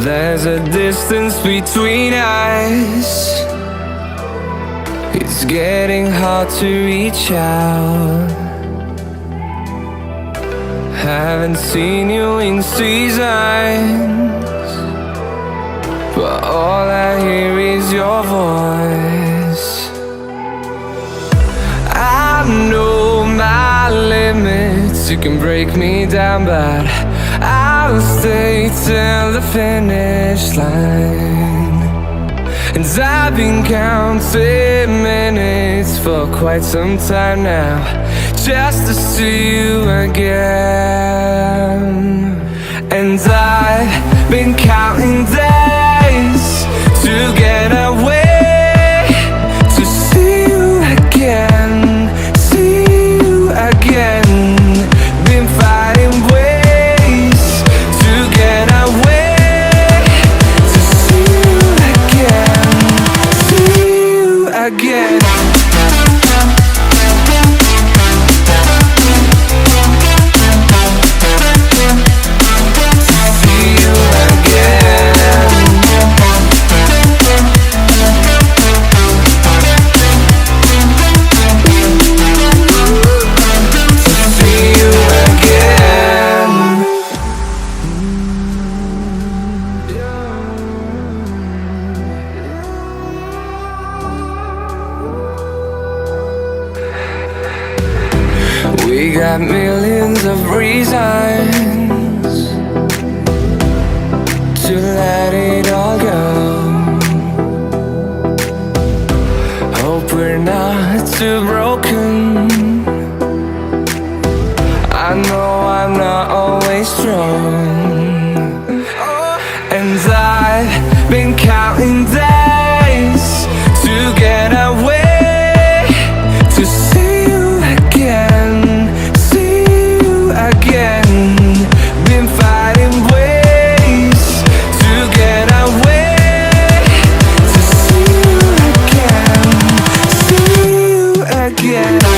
There's a distance between us. It's getting hard to reach out. Haven't seen you in seasons, but all I hear is your voice. I know my limits, you can break me down, but I'll stay till the finish line. And I've been counting minutes for quite some time now, just to see you again. And I've been counting days to get away, to see you again, see you again. Been fighting ways to get away, to see you again, see you again. We got millions of reasons to let it all go. Hope we're not too broken. I know I'm not always strong, and I've been counting days to get away, to see you again, see you again. Been fighting ways to get away, to see you again, see you again.